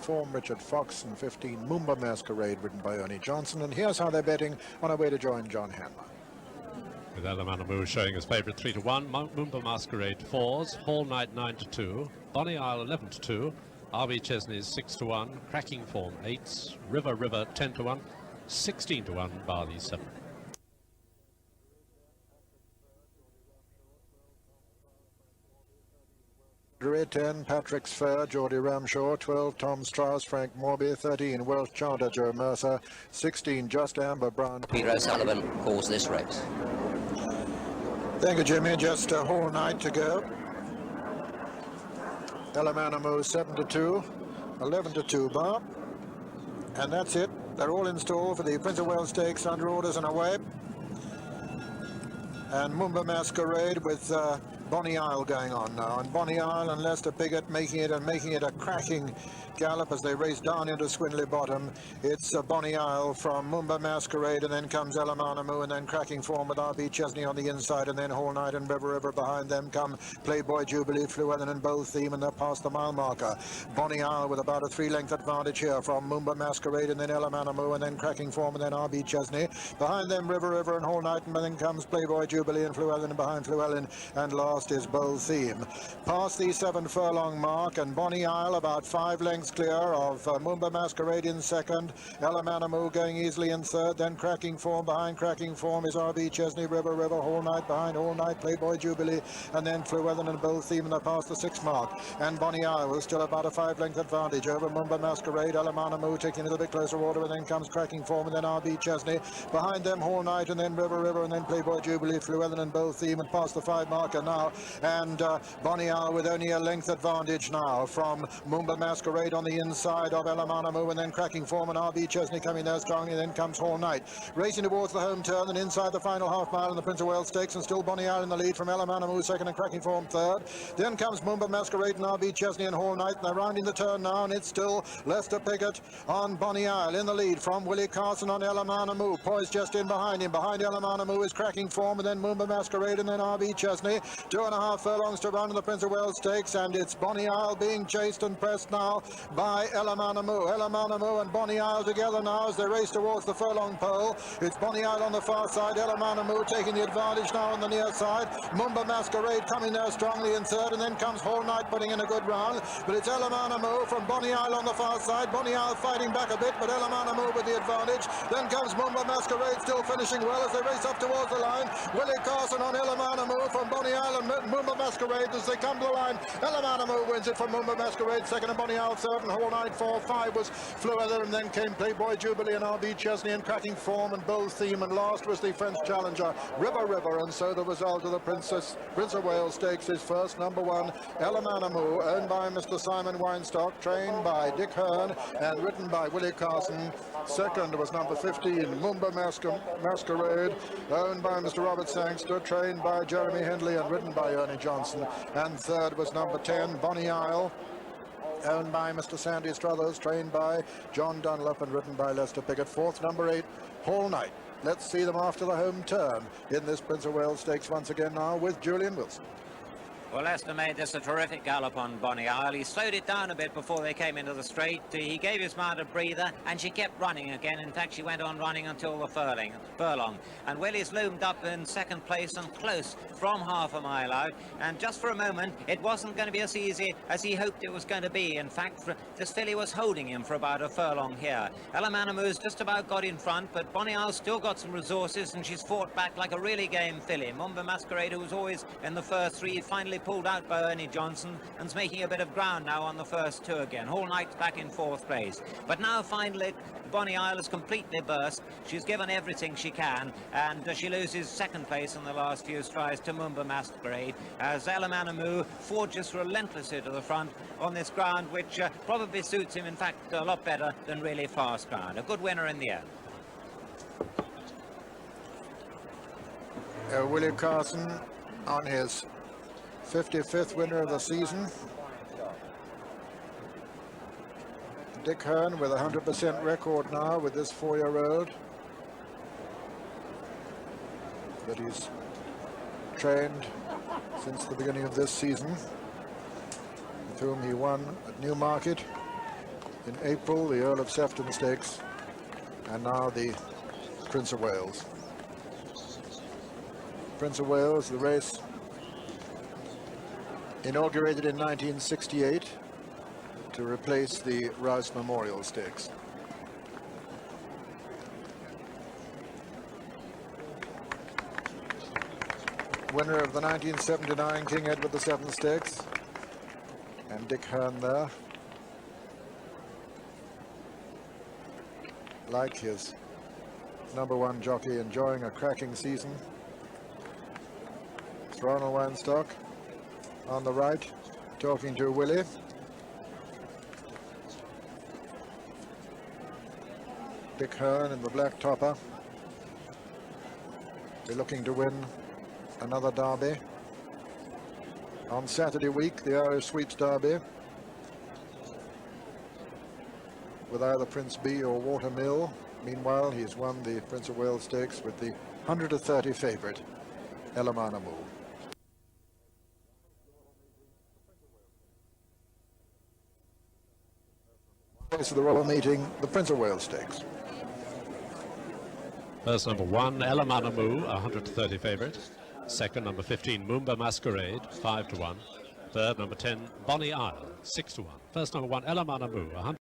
Form, Richard Fox, and 15, Moomba Masquerade, ridden by Ernie Johnson. And here's how they're betting on our way to join John Handler. With Alamanamu showing his favourite 3-1, Moomba Masquerade 4s, Hall Night 9-2, Bonnie Isle 11-2, RB Chesney's 6-1, Cracking Form 8s, River 10-1, 16-1, Barley 7. Red 10, Patrick's Fair, Geordie Ramshaw. 12, Tom Strauss, Frank Morby. 13, Welsh Charter, Joe Mercer. 16, Just Amber Brown. Peter O'Sullivan calls this race. Thank you, Jimmy. Just a whole night to go. Alamanamu 7-2, 11-2 bar. And that's it. They're all in store for the Prince of Wales Stakes under orders and away. And Moomba Masquerade with Bonnie Isle going on now, and Bonnie Isle and Lester Piggott making it a cracking gallop as they race down into Swindley Bottom. It's Bonnie Isle from Moomba Masquerade, and then comes Alamanamu, and then Cracking Form with RB Chesney on the inside, and then Whole Night and River behind them come Playboy Jubilee, Fluellen and Bow Theme, and they're past the mile marker. Bonnie Isle with about a 3-length advantage here from Moomba Masquerade, and then Alamanamu, and then Cracking Form, and then RB Chesney. Behind them River and Whole Night, and then comes Playboy Jubilee and Fluellen, and behind Fluellen and last is Bow Theme. Past the 7 furlong mark, and Bonnie Isle about 5 lengths clear of Moomba Masquerade in second, Alamanamu going easily in third, then Cracking Form. Behind Cracking Form is RB Chesney, River, Whole Night, behind Whole Night, Playboy Jubilee, and then Fluellen and Bow Theme, and they're past the 6 mark. And Bonnie Isle was still about a 5-length advantage over Moomba Masquerade. Alamanamu taking a little bit closer order, and then comes Cracking Form, and then RB Chesney. Behind them Whole Night, and then River, and then Playboy Jubilee, Fluellen and Bow Theme, and past the 5 marker now. And Bonnie Isle with only a length advantage now from Moomba Masquerade on the inside of Alamanamu, and then Cracking Form and RB Chesney coming there strongly, and then comes Whole Night racing towards the home turn and inside the final half mile in the Prince of Wales Stakes, and still Bonnie Isle in the lead from Alamanamu second and Cracking Form third. Then comes Moomba Masquerade and RB Chesney and Whole Night, and they're rounding the turn now, and it's still Lester Piggott on Bonnie Isle in the lead from Willie Carson on Alamanamu, poised just in behind him. Behind Alamanamu is Cracking Form, and then Moomba Masquerade, and then RB Chesney. 2.5 furlongs to run in the Prince of Wales Stakes, and it's Bonnie Isle being chased and pressed now by Alamanamu. Alamanamu and Bonnie Isle together now as they race towards the furlong pole. It's Bonnie Isle on the far side, Alamanamu taking the advantage now on the near side. Moomba Masquerade coming there strongly in third, and then comes Whole Night putting in a good round. But it's Alamanamu from Bonnie Isle on the far side. Bonnie Isle fighting back a bit, but Alamanamu with the advantage. Then comes Moomba Masquerade still finishing well as they race up towards the line. Willie Carson on Alamanamu from Bonnie Isle and Moomba Masquerade as they come to the line. Alamanamu wins it from Moomba Masquerade second, and Bonnie Isle third, and Whole Night 4-5 was Fluellen, and then came Playboy Jubilee and RB Chesney and Cracking Form and Bow Theme, and last was the French challenger River, and so the result of the Prince of Wales Stakes is first, number 1, Alamanamu, owned by Mr. Simon Weinstock, trained by Dick Hearn and written by Willie Carson. Second was number 15, Moomba Masquerade, owned by Mr. Robert Sangster, trained by Jeremy Hindley and written by Ernie Johnson. And third was number 10, Bonnie Isle, owned by Mr. Sandy Struthers, trained by John Dunlop and written by Lester Piggott. Fourth, number 8, Whole Night. Let's see them after the home turn in this Prince of Wales Stakes once again now with Julian Wilson. Well, Lester made this a terrific gallop on Bonnie Isle. He slowed it down a bit before they came into the straight. He gave his mount a breather, and she kept running again. In fact, she went on running until the furlong. And Willie's loomed up in second place and close from half a mile out. And just for a moment, it wasn't going to be as easy as he hoped it was going to be. In fact, this filly was holding him for about a furlong here. Alamanamu's just about got in front, but Bonnie Isle still got some resources, and she's fought back like a really game filly. Moomba Masquerade, who was always in the first 3, finally pulled out by Ernie Johnson and's making a bit of ground now on the first 2 again. Whole Night's back in 4th place. But now finally Bonnie Isle has completely burst. She's given everything she can, and she loses 2nd place in the last few strides to Moomba Masquerade as Alamanamu forges relentlessly to the front on this ground, which probably suits him, in fact, a lot better than really fast ground. A good winner in the end. Willie Carson on his 55th winner of the season. Dick Hearn with a 100% record now with this 4-year-old that he's trained since the beginning of this season, with whom he won at Newmarket In April, the Earl of Sefton Stakes, and now the Prince of Wales. Prince of Wales, the race inaugurated in 1968 to replace the Rouse Memorial Stakes. Winner of the 1979 King Edward VII Stakes, and Dick Hern there. Like his #1 jockey, enjoying a cracking season. It's Ronald Weinstock on the right, talking to Willie. Dick Hern in the black topper. They're looking to win another derby. On Saturday week, the Irish Sweeps Derby, with either Prince B or Watermill. Meanwhile, he's won the Prince of Wales Stakes with the 130 favourite, Elamanamu. Race of the Royal Meeting, the Prince of Wales Stakes. First, #1, Elamanamu, 130 favourite. Second, #15, Moomba Masquerade, 5-1. Third, #10, Bonnie Isle, 6-1. First, #1, Elamanamu, 100.